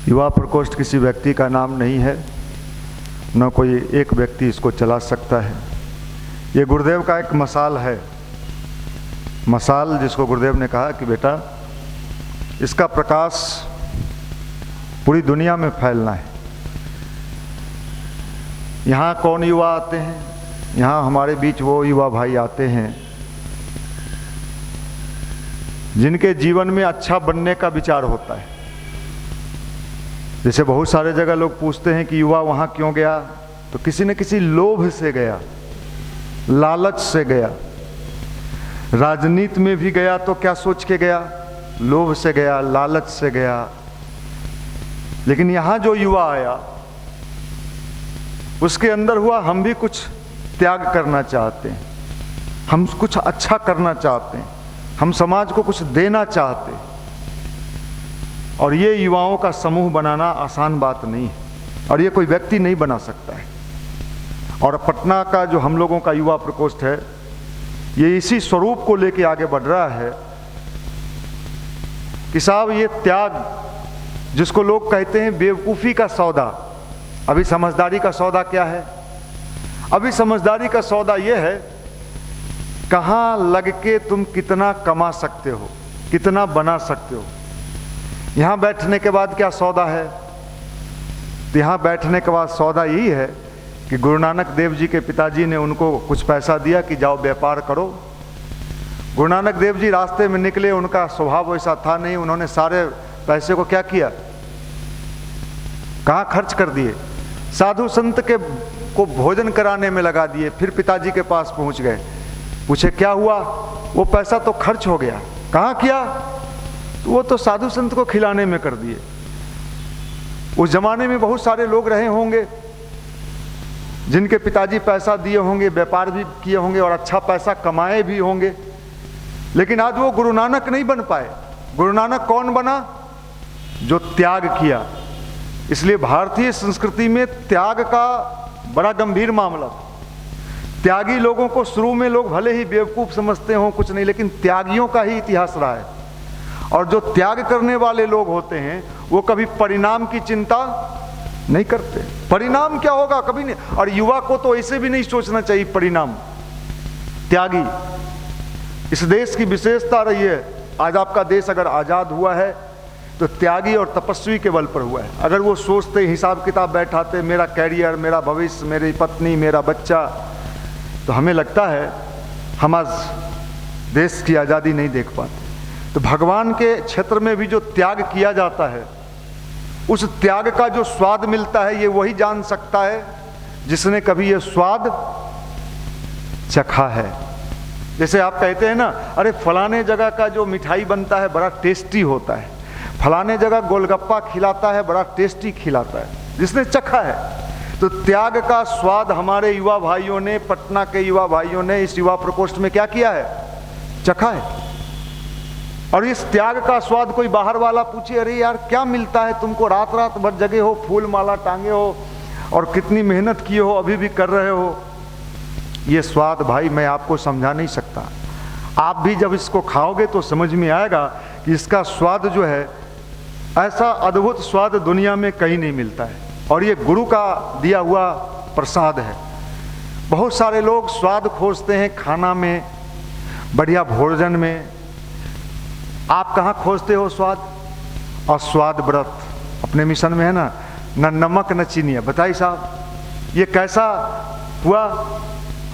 युवा प्रकोष्ठ किसी व्यक्ति का नाम नहीं है, न कोई एक व्यक्ति इसको चला सकता है। ये गुरुदेव का एक मसाल है, मसाल जिसको गुरुदेव ने कहा कि बेटा इसका प्रकाश पूरी दुनिया में फैलना है। यहाँ कौन युवा आते हैं? यहाँ हमारे बीच वो युवा भाई आते हैं जिनके जीवन में अच्छा बनने का विचार होता है। जैसे बहुत सारे जगह लोग पूछते हैं कि युवा वहाँ क्यों गया, तो किसी न किसी लोभ से गया, लालच से गया। राजनीति में भी गया तो क्या सोच के गया? लोभ से गया, लालच से गया। लेकिन यहाँ जो युवा आया उसके अंदर हुआ हम भी कुछ त्याग करना चाहते हैं, हम कुछ अच्छा करना चाहते हैं, हम समाज को कुछ देना चाहते हैं। और ये युवाओं का समूह बनाना आसान बात नहीं है, और ये कोई व्यक्ति नहीं बना सकता है। और पटना का जो हम लोगों का युवा प्रकोष्ठ है, ये इसी स्वरूप को लेके आगे बढ़ रहा है कि साहब ये त्याग, जिसको लोग कहते हैं बेवकूफ़ी का सौदा, अभी समझदारी का सौदा क्या है? अभी समझदारी का सौदा ये है कहाँ लग के तुम कितना कमा सकते हो, कितना बना सकते हो। यहाँ बैठने के बाद क्या सौदा है? तो यहाँ बैठने के बाद सौदा यही है कि गुरु नानक देव जी के पिताजी ने उनको कुछ पैसा दिया कि जाओ व्यापार करो। गुरु नानक देव जी रास्ते में निकले, उनका स्वभाव वैसा था नहीं, उन्होंने सारे पैसे को क्या किया? कहाँ खर्च कर दिए? साधु संत के को भोजन कराने में लगा दिए। फिर पिताजी के पास पहुँच गए, पूछे क्या हुआ? वो पैसा तो खर्च हो गया। कहाँ किया? तो वो तो साधु संत को खिलाने में कर दिए। उस जमाने में बहुत सारे लोग रहे होंगे जिनके पिताजी पैसा दिए होंगे, व्यापार भी किए होंगे और अच्छा पैसा कमाए भी होंगे, लेकिन आज वो गुरु नानक नहीं बन पाए। गुरु नानक कौन बना? जो त्याग किया। इसलिए भारतीय संस्कृति में त्याग का बड़ा गंभीर मामला था। त्यागी लोगों को शुरू में लोग भले ही बेवकूफ़ समझते हों, कुछ नहीं, लेकिन त्यागियों का ही इतिहास रहा है। और जो त्याग करने वाले लोग होते हैं वो कभी परिणाम की चिंता नहीं करते। परिणाम क्या होगा कभी नहीं। और युवा को तो ऐसे भी नहीं सोचना चाहिए परिणाम। त्यागी, इस देश की विशेषता रही है। आज आपका देश अगर आज़ाद हुआ है तो त्यागी और तपस्वी के बल पर हुआ है। अगर वो सोचते, हिसाब किताब बैठाते, मेरा कैरियर, मेरा भविष्य, मेरी पत्नी, मेरा बच्चा, तो हमें लगता है हम आज देश की आज़ादी नहीं देख पाते। तो भगवान के क्षेत्र में भी जो त्याग किया जाता है, उस त्याग का जो स्वाद मिलता है, ये वही जान सकता है जिसने कभी ये स्वाद चखा है। जैसे आप कहते हैं ना, अरे फलाने जगह का जो मिठाई बनता है बड़ा टेस्टी होता है, फलाने जगह गोलगप्पा खिलाता है बड़ा टेस्टी खिलाता है, जिसने चखा है। तो त्याग का स्वाद हमारे युवा भाइयों ने, पटना के युवा भाइयों ने इस युवा प्रकोष्ठ में क्या किया है? चखा है। और इस त्याग का स्वाद कोई बाहर वाला पूछे, अरे यार क्या मिलता है तुमको, रात रात भर जगे हो, फूल माला टांगे हो और कितनी मेहनत किए हो, अभी भी कर रहे हो, ये स्वाद भाई मैं आपको समझा नहीं सकता। आप भी जब इसको खाओगे तो समझ में आएगा कि इसका स्वाद जो है, ऐसा अद्भुत स्वाद दुनिया में कहीं नहीं मिलता है। और ये गुरु का दिया हुआ प्रसाद है। बहुत सारे लोग स्वाद खोजते हैं खाना में, बढ़िया भोजन में। आप कहाँ खोजते हो स्वाद? और स्वाद व्रत अपने मिशन में है ना, न नमक न चीनी। बताइए साहब ये कैसा हुआ?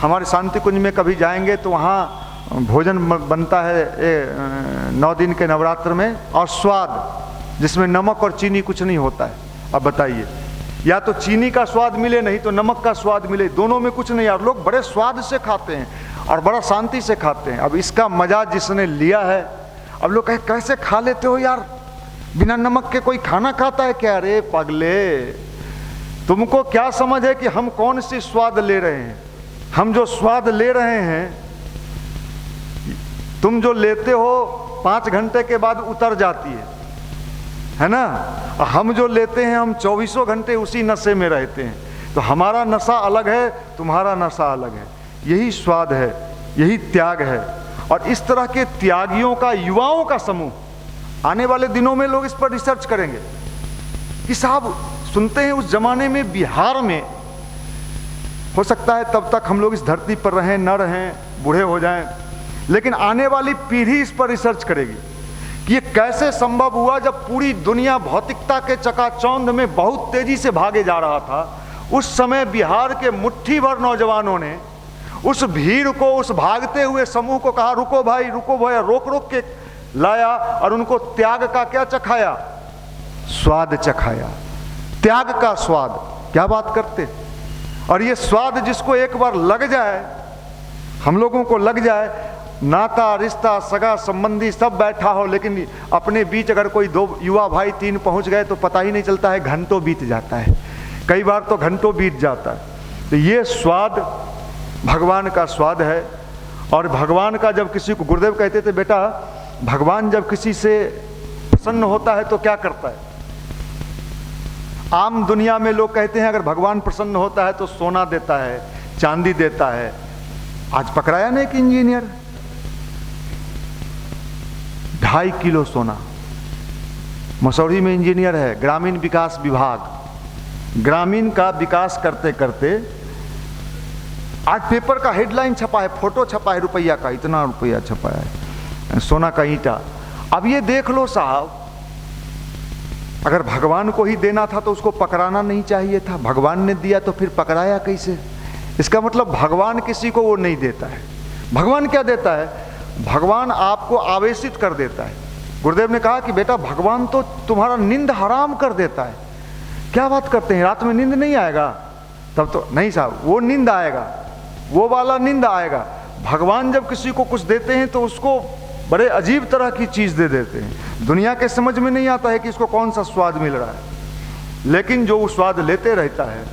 हमारे शांति कुंज में कभी जाएंगे तो वहाँ भोजन बनता है 9 दिन के नवरात्र में, और स्वाद जिसमें नमक और चीनी कुछ नहीं होता है। अब बताइए, या तो चीनी का स्वाद मिले, नहीं तो नमक का स्वाद मिले, दोनों में कुछ नहीं। और लोग बड़े स्वाद से खाते हैं और बड़ा शांति से खाते हैं। अब इसका मजा जिसने लिया है, अब लोग कहे कैसे खा लेते हो यार, बिना नमक के कोई खाना खाता है क्या? अरे पगले, तुमको क्या समझ है कि हम कौन सी स्वाद ले रहे हैं? हम जो स्वाद ले रहे हैं, तुम जो लेते हो 5 घंटे के बाद उतर जाती है ना? हम जो लेते हैं, हम 24 घंटे उसी नशे में रहते हैं। तो हमारा नशा अलग है, तुम्हारा नशा अलग है। यही स्वाद है, यही त्याग है। और इस तरह के त्यागियों का युवाओं का समूह आने वाले दिनों में लोग इस पर रिसर्च करेंगे। कि साहब सुनते हैं उस जमाने में बिहार में, हो सकता है तब तक हम लोग इस धरती पर रहें न रहें, बूढ़े हो जाएं, लेकिन आने वाली पीढ़ी इस पर रिसर्च करेगी कि ये कैसे संभव हुआ जब पूरी दुनिया भौतिकता के चकाचौंध में बहुत तेजी से भागे जा रहा था। उस समय बिहार के मुट्ठी भर नौजवानों ने उस भीड़ को, उस भागते हुए समूह को कहा रुको भाई, रोक रोक के लाया और उनको त्याग का क्या चखाया? स्वाद चखाया, त्याग का स्वाद। क्या बात करते! और ये स्वाद जिसको एक बार लग जाए, हम लोगों को लग जाए, नाता रिश्ता सगा संबंधी सब बैठा हो, लेकिन अपने बीच अगर कोई दो युवा भाई तीन पहुंच गए तो पता ही नहीं चलता है, घंटों बीत जाता है, कई बार तो घंटों बीत जाता है। तो ये स्वाद भगवान का स्वाद है। और भगवान का जब किसी को, गुरुदेव कहते थे बेटा भगवान जब किसी से प्रसन्न होता है तो क्या करता है? आम दुनिया में लोग कहते हैं अगर भगवान प्रसन्न होता है तो सोना देता है, चांदी देता है। आज पकड़ाया ना एक इंजीनियर, 2.5 किलो सोना, मसौरी में इंजीनियर है, ग्रामीण विकास विभाग, ग्रामीण का विकास करते करते आज पेपर का हेडलाइन छपा है, फोटो छपा है रुपया का, इतना रुपया छपा है, सोना का ईंटा। अब ये देख लो साहब, अगर भगवान को ही देना था तो उसको पकड़ाना नहीं चाहिए था, भगवान ने दिया तो फिर पकड़ाया कैसे? इसका मतलब भगवान किसी को वो नहीं देता है। भगवान क्या देता है? भगवान आपको आवेशित कर देता है। गुरुदेव ने कहा कि बेटा भगवान तो तुम्हारा नींद हराम कर देता है। क्या बात करते हैं, रात में नींद नहीं आएगा? तब तो नहीं साहब, वो नींद आएगा, वो वाला नींद आएगा। भगवान जब किसी को कुछ देते हैं तो उसको बड़े अजीब तरह की चीज दे देते हैं। दुनिया के समझ में नहीं आता है कि इसको कौन सा स्वाद मिल रहा है, लेकिन जो वो स्वाद लेते रहता है,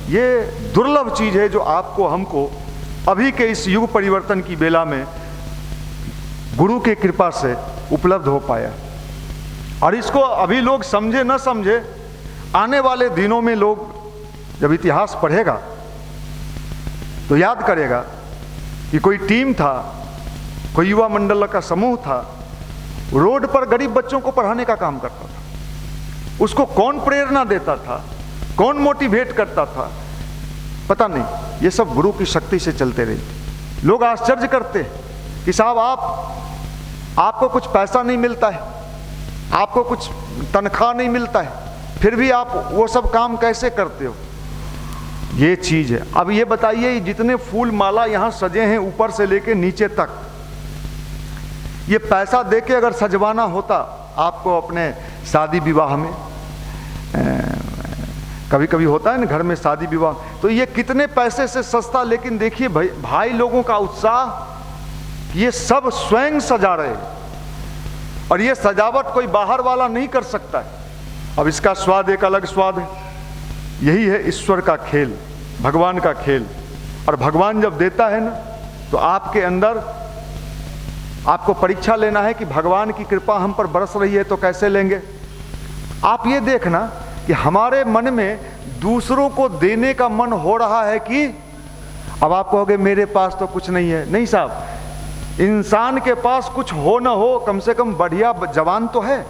ये दुर्लभ चीज है जो आपको हमको अभी के इस युग परिवर्तन की बेला में गुरु की कृपा से उपलब्ध हो पाया। और इसको अभी लोग समझे न समझे, आने वाले दिनों में लोग जब इतिहास पढ़ेगा तो याद करेगा कि कोई टीम था, कोई युवा मंडल का समूह था, रोड पर गरीब बच्चों को पढ़ाने का काम करता था। उसको कौन प्रेरणा देता था, कौन मोटिवेट करता था, पता नहीं। ये सब गुरु की शक्ति से चलते रही। लोग आश्चर्य करते कि साहब आपको कुछ पैसा नहीं मिलता है, आपको कुछ तनख्वाह नहीं मिलता है, फिर भी आप वो सब काम कैसे करते हो? ये चीज है। अब ये बताइए, जितने फूल माला यहां सजे हैं ऊपर से लेके नीचे तक, ये पैसा देके अगर सजवाना होता आपको अपने शादी विवाह में, कभी कभी होता है ना घर में शादी विवाह, तो ये कितने पैसे से सस्ता। लेकिन देखिए भाई लोगों का उत्साह, ये सब स्वयं सजा रहे, और ये सजावट कोई बाहर वाला नहीं कर सकता है। अब इसका स्वाद एक अलग स्वाद है। यही है ईश्वर का खेल, भगवान का खेल। और भगवान जब देता है ना, तो आपके अंदर आपको परीक्षा लेना है कि भगवान की कृपा हम पर बरस रही है तो कैसे लेंगे। आप ये देखना कि हमारे मन में दूसरों को देने का मन हो रहा है कि, अब आप कहोगे मेरे पास तो कुछ नहीं है। नहीं साहब, इंसान के पास कुछ हो ना हो, कम से कम बढ़िया जवान तो है।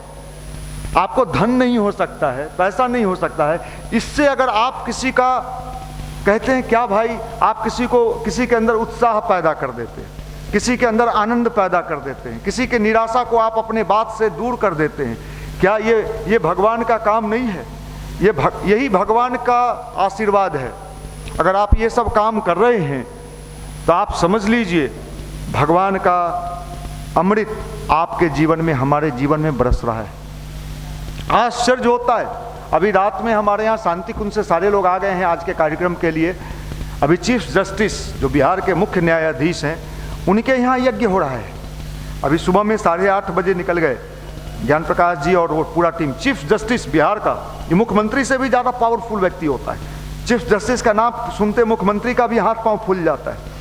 आपको धन नहीं हो सकता है, पैसा नहीं हो सकता है, इससे अगर आप किसी का कहते हैं क्या भाई, आप किसी के अंदर उत्साह पैदा कर देते हैं, किसी के अंदर आनंद पैदा कर देते हैं, किसी के निराशा को आप अपने बात से दूर कर देते हैं, क्या ये भगवान का काम नहीं है? यही भगवान का आशीर्वाद है। अगर आप ये सब काम कर रहे हैं तो आप समझ लीजिए भगवान का अमृत आपके जीवन में, हमारे जीवन में बरस रहा है। आश्चर्य होता है। अभी रात में हमारे यहाँ शांति कुंज से सारे लोग आ गए हैं आज के कार्यक्रम के लिए। अभी चीफ जस्टिस जो बिहार के मुख्य न्यायाधीश हैं, उनके यहाँ यज्ञ हो रहा है। अभी सुबह में 8:30 बजे निकल गए ज्ञान प्रकाश जी और वो पूरा टीम। चीफ जस्टिस बिहार का, ये मुख्यमंत्री से भी ज़्यादा पावरफुल व्यक्ति होता है। चीफ जस्टिस का नाम सुनते मुख्यमंत्री का भी हाथ पांव फूल जाता है।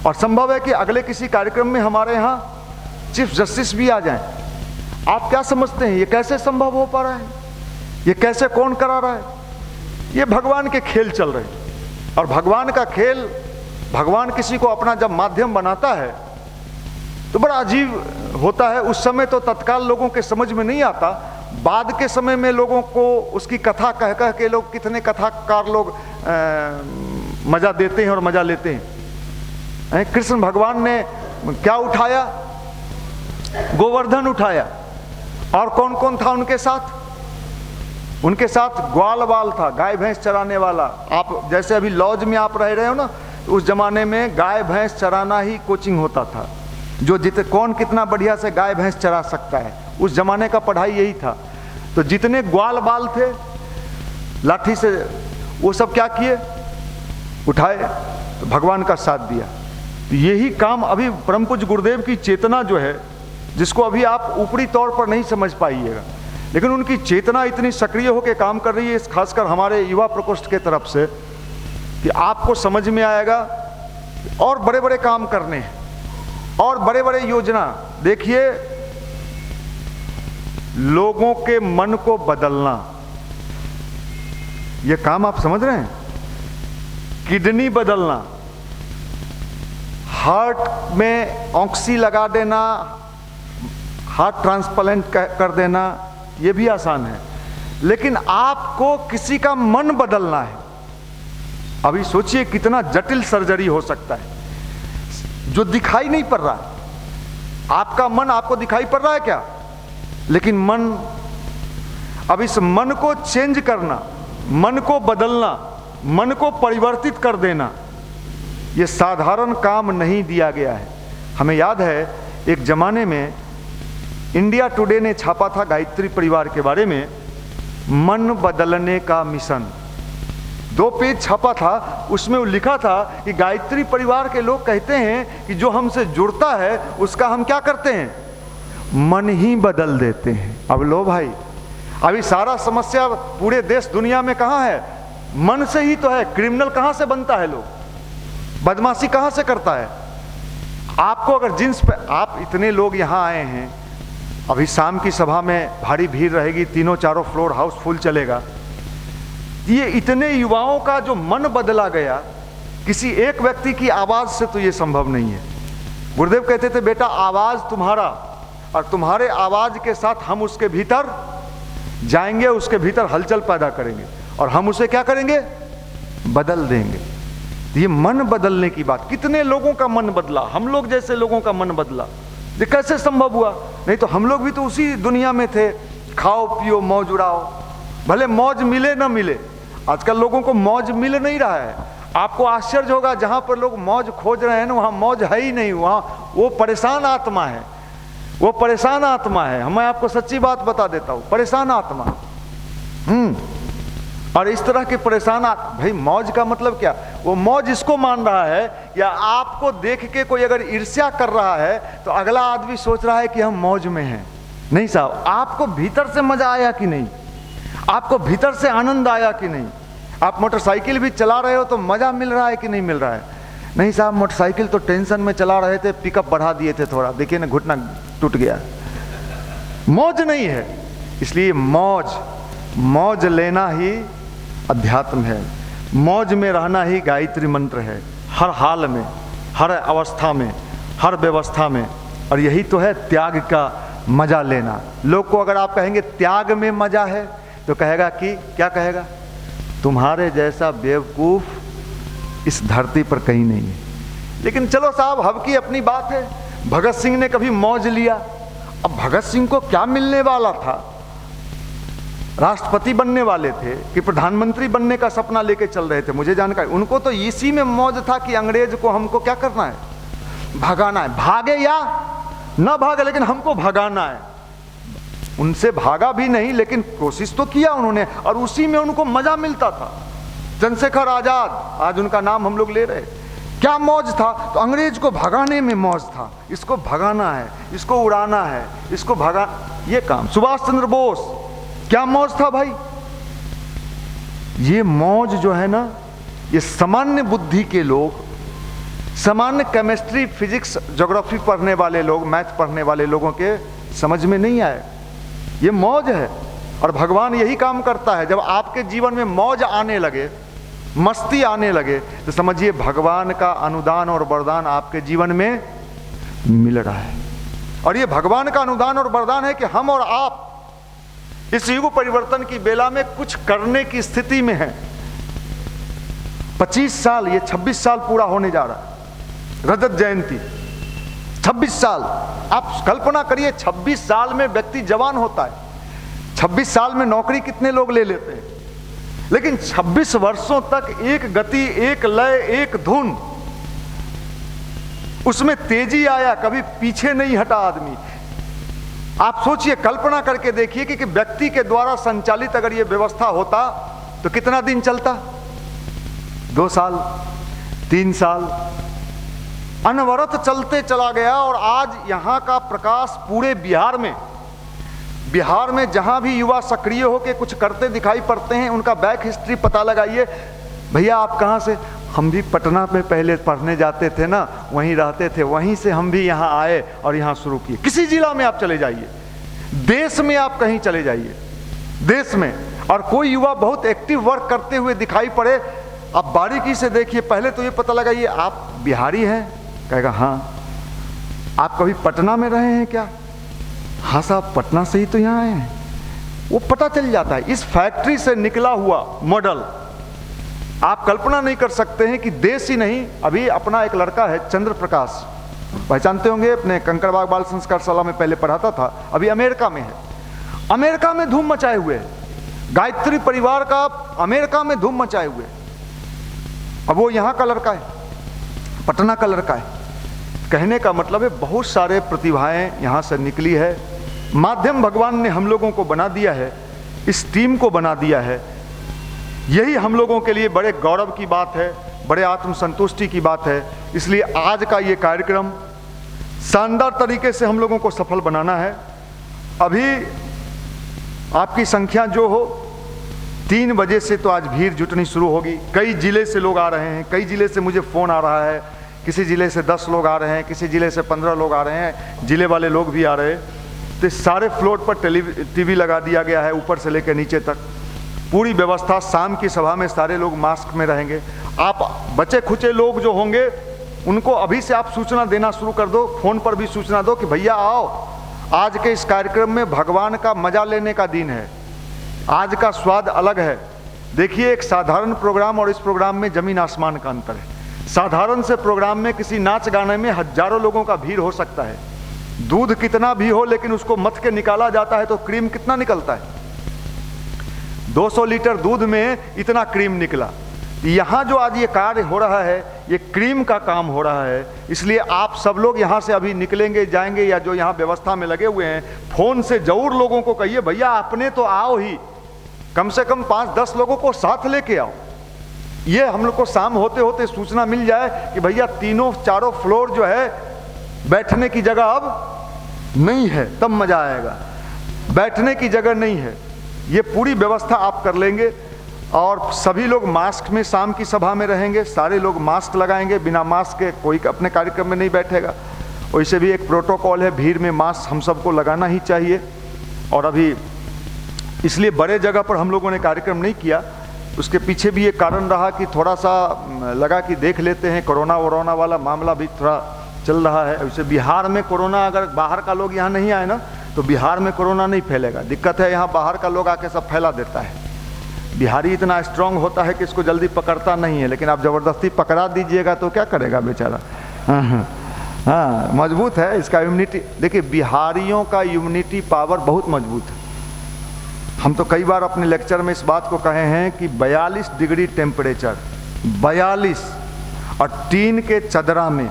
और संभव है कि अगले किसी कार्यक्रम में हमारे यहाँ चीफ जस्टिस भी आ जाएं। आप क्या समझते हैं ये कैसे संभव हो पा रहा है? ये कैसे कौन करा रहा है? ये भगवान के खेल चल रहे हैं। और भगवान का खेल, भगवान किसी को अपना जब माध्यम बनाता है तो बड़ा अजीब होता है। उस समय तो तत्काल लोगों के समझ में नहीं आता, बाद के समय में लोगों को उसकी कथा कह कह के लोग, कितने कथाकार लोग मजा देते हैं और मजा लेते हैं। कृष्ण भगवान ने क्या उठाया? गोवर्धन उठाया। और कौन कौन था उनके साथ? उनके साथ ग्वाल बाल था, गाय भैंस चराने वाला। आप जैसे अभी लॉज में आप रह रहे हो ना, तो उस जमाने में गाय भैंस चराना ही कोचिंग होता था। जो कौन कितना बढ़िया से गाय भैंस चरा सकता है, उस जमाने का पढ़ाई यही था। तो जितने ग्वाल बाल थे लाठी से, वो सब क्या किए? उठाए, तो भगवान का साथ दिया। तो यही काम अभी परम पूज्य गुरुदेव की चेतना जो है, जिसको अभी आप ऊपरी तौर पर नहीं समझ पाइएगा, लेकिन उनकी चेतना इतनी सक्रिय होकर काम कर रही है, खासकर हमारे युवा प्रकोष्ठ के तरफ से, कि आपको समझ में आएगा। और बड़े बड़े काम करने हैं और बड़े बड़े योजना। देखिए, लोगों के मन को बदलना, यह काम आप समझ रहे हैं? किडनी बदलना, हार्ट में ऑक्सी लगा देना, हार्ट ट्रांसप्लांट कर देना, यह भी आसान है। लेकिन आपको किसी का मन बदलना है। अभी सोचिए कितना जटिल सर्जरी हो सकता है, जो दिखाई नहीं पड़ रहा है। आपका मन आपको दिखाई पड़ रहा है क्या? लेकिन मन, अब इस मन को चेंज करना, मन को बदलना, मन को परिवर्तित कर देना, यह साधारण काम नहीं दिया गया है। हमें याद है एक जमाने में इंडिया टुडे ने छापा था गायत्री परिवार के बारे में, मन बदलने का मिशन। 2 पेज छापा था, उसमें वो लिखा था कि गायत्री परिवार के लोग कहते हैं कि जो हमसे जुड़ता है उसका हम क्या करते हैं? मन ही बदल देते हैं। अब लो भाई, अभी सारा समस्या पूरे देश दुनिया में कहाँ है? मन से ही तो है। क्रिमिनल कहाँ से बनता है? लोग बदमाशी कहाँ से करता है? आपको अगर जींस पे, आप इतने लोग यहाँ आए हैं, अभी शाम की सभा में भारी भीड़ रहेगी, 3-4 फ्लोर हाउस फुल चलेगा। ये इतने युवाओं का जो मन बदला गया, किसी एक व्यक्ति की आवाज से तो ये संभव नहीं है। गुरुदेव कहते थे, बेटा आवाज तुम्हारा, और तुम्हारे आवाज के साथ हम उसके भीतर जाएंगे, उसके भीतर हलचल पैदा करेंगे, और हम उसे क्या करेंगे? बदल देंगे। ये मन बदलने की बात, कितने लोगों का मन बदला, हम लोग जैसे लोगों का मन बदला। ये कैसे संभव हुआ? नहीं तो हम लोग भी तो उसी दुनिया में थे, खाओ पियो मौज उड़ाओ, भले मौज मिले ना मिले। आजकल लोगों को मौज मिल नहीं रहा है। आपको आश्चर्य होगा, जहां पर लोग मौज खोज रहे हैं ना, वहां मौज है ही नहीं। वहां वो परेशान आत्मा है, वो परेशान आत्मा है। मैं आपको सच्ची बात बता देता हूं, परेशान आत्मा। और इस तरह के परेशान भाई, मौज का मतलब क्या? वो मौज इसको मान रहा है, या आपको देख के कोई अगर ईर्ष्या कर रहा है तो अगला आदमी सोच रहा है कि हम मौज में हैं। नहीं साहब, आपको भीतर से मजा आया कि नहीं? आपको भीतर से आनंद आया कि नहीं? आप मोटरसाइकिल भी चला रहे हो तो मजा मिल रहा है कि नहीं मिल रहा है? नहीं साहब, मोटरसाइकिल तो टेंशन में चला रहे थे, पिकअप बढ़ा दिए थे थोड़ा, देखिए ना घुटना टूट गया। मौज नहीं है। इसलिए मौज लेना ही अध्यात्म है। मौज में रहना ही गायत्री मंत्र है, हर हाल में, हर अवस्था में, हर व्यवस्था में। और यही तो है त्याग का मजा लेना। लोग को अगर आप कहेंगे त्याग में मजा है, तो कहेगा कि क्या कहेगा? तुम्हारे जैसा बेवकूफ इस धरती पर कहीं नहीं है। लेकिन चलो साहब, हब की अपनी बात है। भगत सिंह ने कभी मौज लिया। अब भगत सिंह को क्या मिलने वाला था? राष्ट्रपति बनने वाले थे कि प्रधानमंत्री बनने का सपना लेके चल रहे थे? मुझे जानकारी, उनको तो इसी में मौज था कि अंग्रेज को हमको क्या करना है? भगाना है। भागे या न भागे, लेकिन हमको भगाना है। उनसे भागा भी नहीं, लेकिन कोशिश तो किया उन्होंने, और उसी में उनको मजा मिलता था। चंद्रशेखर आजाद, आज उनका नाम हम लोग ले रहे, क्या मौज था? तो अंग्रेज को भगाने में मौज था। इसको भगाना है, इसको उड़ाना है, इसको भगा, ये काम। सुभाष चंद्र बोस, क्या मौज था भाई? ये मौज जो है ना, ये सामान्य बुद्धि के लोग, सामान्य केमिस्ट्री, फिजिक्स, ज्योग्राफी पढ़ने वाले लोग, मैथ पढ़ने वाले लोगों के समझ में नहीं आए। ये मौज है। और भगवान यही काम करता है। जब आपके जीवन में मौज आने लगे, मस्ती आने लगे, तो समझिए भगवान का अनुदान और वरदान आपके जीवन में मिल रहा है। और ये भगवान का अनुदान और वरदान है कि हम और आप इस युग परिवर्तन की बेला में कुछ करने की स्थिति में है। 25 साल, ये 26 साल पूरा होने जा रहा है, रजत जयंती 26 साल। आप कल्पना करिए 26 साल में व्यक्ति जवान होता है। 26 साल में नौकरी कितने लोग ले लेते हैं, लेकिन 26 वर्षों तक एक गति, एक लय, एक धुन, उसमें तेजी आया, कभी पीछे नहीं हटा आदमी। आप सोचिए, कल्पना करके देखिए कि व्यक्ति के द्वारा संचालित अगर ये व्यवस्था होता तो कितना दिन चलता? 2 साल, 3 साल, अनवरत चलते चला गया। और आज यहां का प्रकाश पूरे बिहार में जहां भी युवा सक्रिय होकर कुछ करते दिखाई पड़ते हैं, उनका बैक हिस्ट्री पता लगाइए। भैया आप कहां से? हम भी पटना में पहले पढ़ने जाते थे ना, वहीं रहते थे, वहीं से हम भी यहाँ आए और यहाँ शुरू किए। किसी जिला में आप चले जाइए, देश में आप कहीं चले जाइए, देश में, और कोई युवा बहुत एक्टिव वर्क करते हुए दिखाई पड़े, आप बारीकी से देखिए। पहले तो ये पता लगाइए आप बिहारी हैं, कहेगा हाँ। आप कभी पटना में रहे हैं क्या? हाँ साहब, पटना से ही तो यहाँ आए हैं। वो पता चल जाता है। इस फैक्ट्री से निकला हुआ मॉडल आप कल्पना नहीं कर सकते हैं कि देश ही नहीं, अभी अपना एक लड़का है चंद्र प्रकाश, पहचानते होंगे, अपने कंकड़बाग बाल संस्कार शाला में पहले पढ़ाता था, अभी अमेरिका में है। अमेरिका में धूम मचाए हुए है, गायत्री परिवार का अमेरिका में धूम मचाए हुए। अब वो यहाँ का लड़का है, पटना का लड़का है। कहने का मतलब है बहुत सारे प्रतिभाएं यहाँ से निकली है। माध्यम भगवान ने हम लोगों को बना दिया है, इस टीम को बना दिया है। यही हम लोगों के लिए बड़े गौरव की बात है, बड़े आत्मसंतुष्टि की बात है। इसलिए आज का ये कार्यक्रम शानदार तरीके से हम लोगों को सफल बनाना है। अभी आपकी संख्या जो हो, 3 बजे से तो आज भीड़ जुटनी शुरू होगी। कई जिले से लोग आ रहे हैं, कई जिले से मुझे फ़ोन आ रहा है, किसी जिले से 10 लोग आ रहे हैं, किसी जिले से 15 लोग आ रहे हैं, जिले वाले लोग भी आ रहे हैं। तो सारे फ्लोर पर टीवी लगा दिया गया है, ऊपर से लेकर नीचे तक पूरी व्यवस्था। शाम की सभा में सारे लोग मास्क में रहेंगे। आप बचे खुचे लोग जो होंगे उनको अभी से आप सूचना देना शुरू कर दो, फोन पर भी सूचना दो कि भैया आओ, आज के इस कार्यक्रम में भगवान का मजा लेने का दिन है, आज का स्वाद अलग है। देखिए, एक साधारण प्रोग्राम और इस प्रोग्राम में जमीन आसमान का अंतर है। साधारण से प्रोग्राम में किसी नाच गाने में हजारों लोगों का भीड़ हो सकता है, दूध कितना भी हो, लेकिन उसको मथ के निकाला जाता है तो क्रीम कितना निकलता है? 200 लीटर दूध में इतना क्रीम निकला। यहाँ जो आज ये कार्य हो रहा है, ये क्रीम का काम हो रहा है। इसलिए आप सब लोग यहाँ से अभी निकलेंगे, जाएंगे, या जो यहाँ व्यवस्था में लगे हुए हैं, फोन से जरूर लोगों को कहिए भैया अपने तो आओ ही, कम से कम 5-10 लोगों को साथ लेके आओ। ये हम लोग को शाम होते होते सूचना मिल जाए कि भैया 3-4 फ्लोर जो है बैठने की जगह अब नहीं है, तब मजा आएगा। बैठने की जगह नहीं है, ये पूरी व्यवस्था आप कर लेंगे। और सभी लोग मास्क में शाम की सभा में रहेंगे, सारे लोग मास्क लगाएंगे, बिना मास्क के कोई अपने कार्यक्रम में नहीं बैठेगा। वैसे भी एक प्रोटोकॉल है, भीड़ में मास्क हम सबको लगाना ही चाहिए। और अभी इसलिए बड़े जगह पर हम लोगों ने कार्यक्रम नहीं किया, उसके पीछे भी ये कारण रहा कि थोड़ा सा लगा कि देख लेते हैं, कोरोना वोरोना वाला मामला भी थोड़ा चल रहा है। वैसे बिहार में कोरोना, अगर बाहर का लोग यहाँ नहीं आए ना तो बिहार में कोरोना नहीं फैलेगा। दिक्कत है यहाँ बाहर का लोग आके सब फैला देता है। बिहारी इतना स्ट्रांग होता है कि इसको जल्दी पकड़ता नहीं है, लेकिन आप ज़बरदस्ती पकड़ा दीजिएगा तो क्या करेगा बेचारा। हाँ, मजबूत है इसका इम्यूनिटी। देखिए, बिहारियों का इम्यूनिटी पावर बहुत मजबूत है। हम तो कई बार अपने लेक्चर में इस बात को कहे हैं कि 42 डिग्री टेम्परेचर, 42, और टीन के चदरा में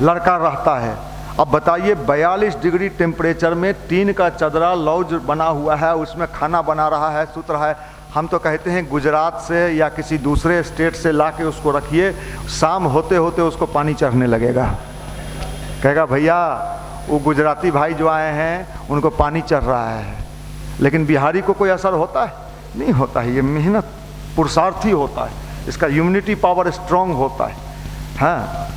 लड़का रहता है। अब बताइए, 42 डिग्री टेम्परेचर में टीन का चदरा लॉज बना हुआ है, उसमें खाना बना रहा है, सुत रहा है। हम तो कहते हैं गुजरात से या किसी दूसरे स्टेट से ला के उसको रखिए, शाम होते होते उसको पानी चढ़ने लगेगा। कहेगा भैया वो गुजराती भाई जो आए हैं उनको पानी चढ़ रहा है। लेकिन बिहारी को कोई असर होता है? नहीं होता है। ये मेहनत पुरुषार्थी होता है, इसका इम्यूनिटी पावर स्ट्रांग होता है। हाँ,